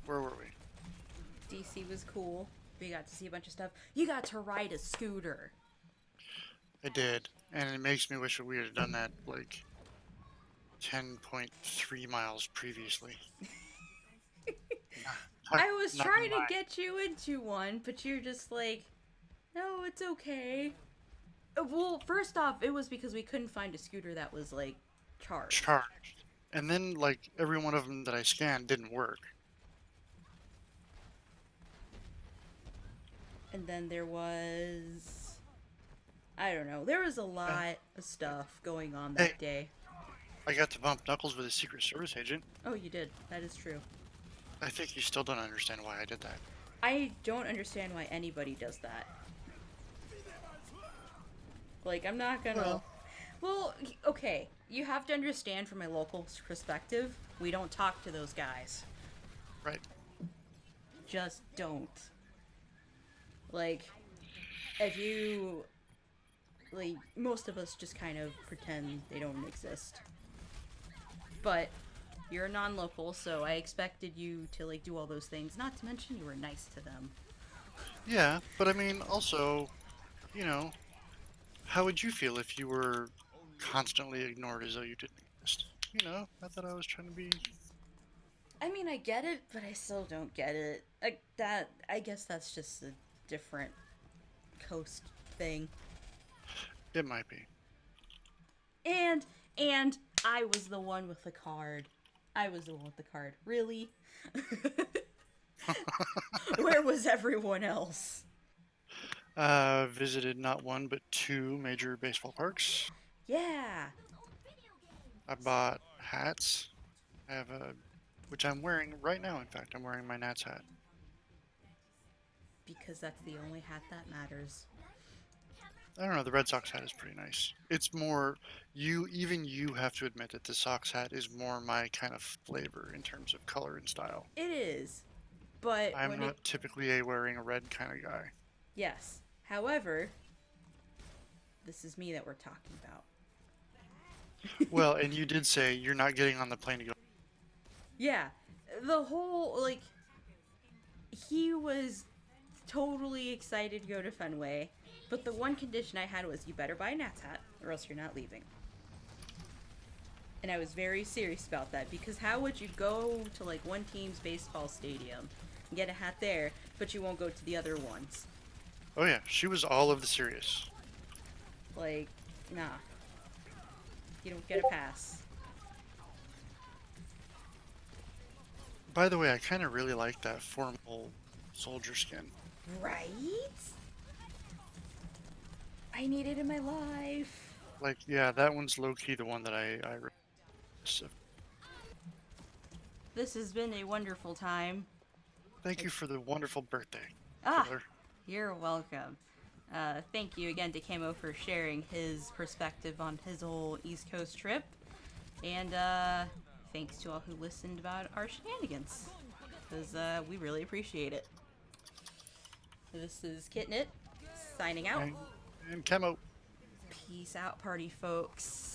Where were we? DC was cool. We got to see a bunch of stuff. You got to ride a scooter. I did, and it makes me wish that we had done that like 10.3 miles previously. Not, I was not gonna trying to lie. get you into one, but you're just like, no, it's okay. Well, first off, it was because we couldn't find a scooter that was like charged. Charged. And then like every one of them that I scanned didn't work. And then there was, I don't know, there was a Uh, lot of stuff going on hey, that day. I got to bump knuckles with a Secret Service agent. Oh, you did. That is true. I think you still don't understand why I did that. I don't understand why anybody does that. Like, I'm not gonna. Well, Well, okay. You have to understand from a local perspective, we don't talk to those guys. right. Just don't. Like, if you. Like, most of us just kind of pretend they don't exist. But you're a non local, so I expected you to, like, do all those things. Not to mention you were nice to them. Yeah, but I mean, also, you know, how would you feel if you were constantly ignored as though you didn't exist? You know, not that I was trying to be. I mean, I get it, but I still don't get it. I guess that's just a different coast thing. It might be. And and I was the one with the card. I was the one with the card. Really? Where was everyone else? Visited not one but two major baseball parks. Yeah. I bought hats. I have a, which I'm wearing right now. In fact, I'm wearing my Nats hat. Because that's the only hat that matters. I don't know. The Red Sox hat is pretty nice. It's more even you have to admit that the Sox hat is more my kind of flavor in terms of color and style. It is. But I'm when it. not typically a wearing a red kind of guy. Yes. However, this is me that we're talking about. Well, and you did say you're not getting on the plane to go. Yeah. The whole, like. He was totally excited to go to Fenway. But the one condition I had was you better buy a Nats hat or else you're not leaving. And I was very serious about that because how would you go to like one team's baseball stadium and get a hat there, but you won't go to the other ones? Oh yeah, she was all of the serious. Like, nah. You don't get a pass. By the way, I kind of really like that formal soldier skin. Right? I need it in my life. Like, yeah, that one's low key the one that I so, This has been a wonderful time. thank you for the wonderful birthday, Ah, killer. you're welcome. Thank you again to Kamo for sharing his perspective on his whole East Coast trip. And thanks to all who listened about our shenanigans. Because we really appreciate it. This is KitKnit signing out. and Kemo. Peace out, party folks.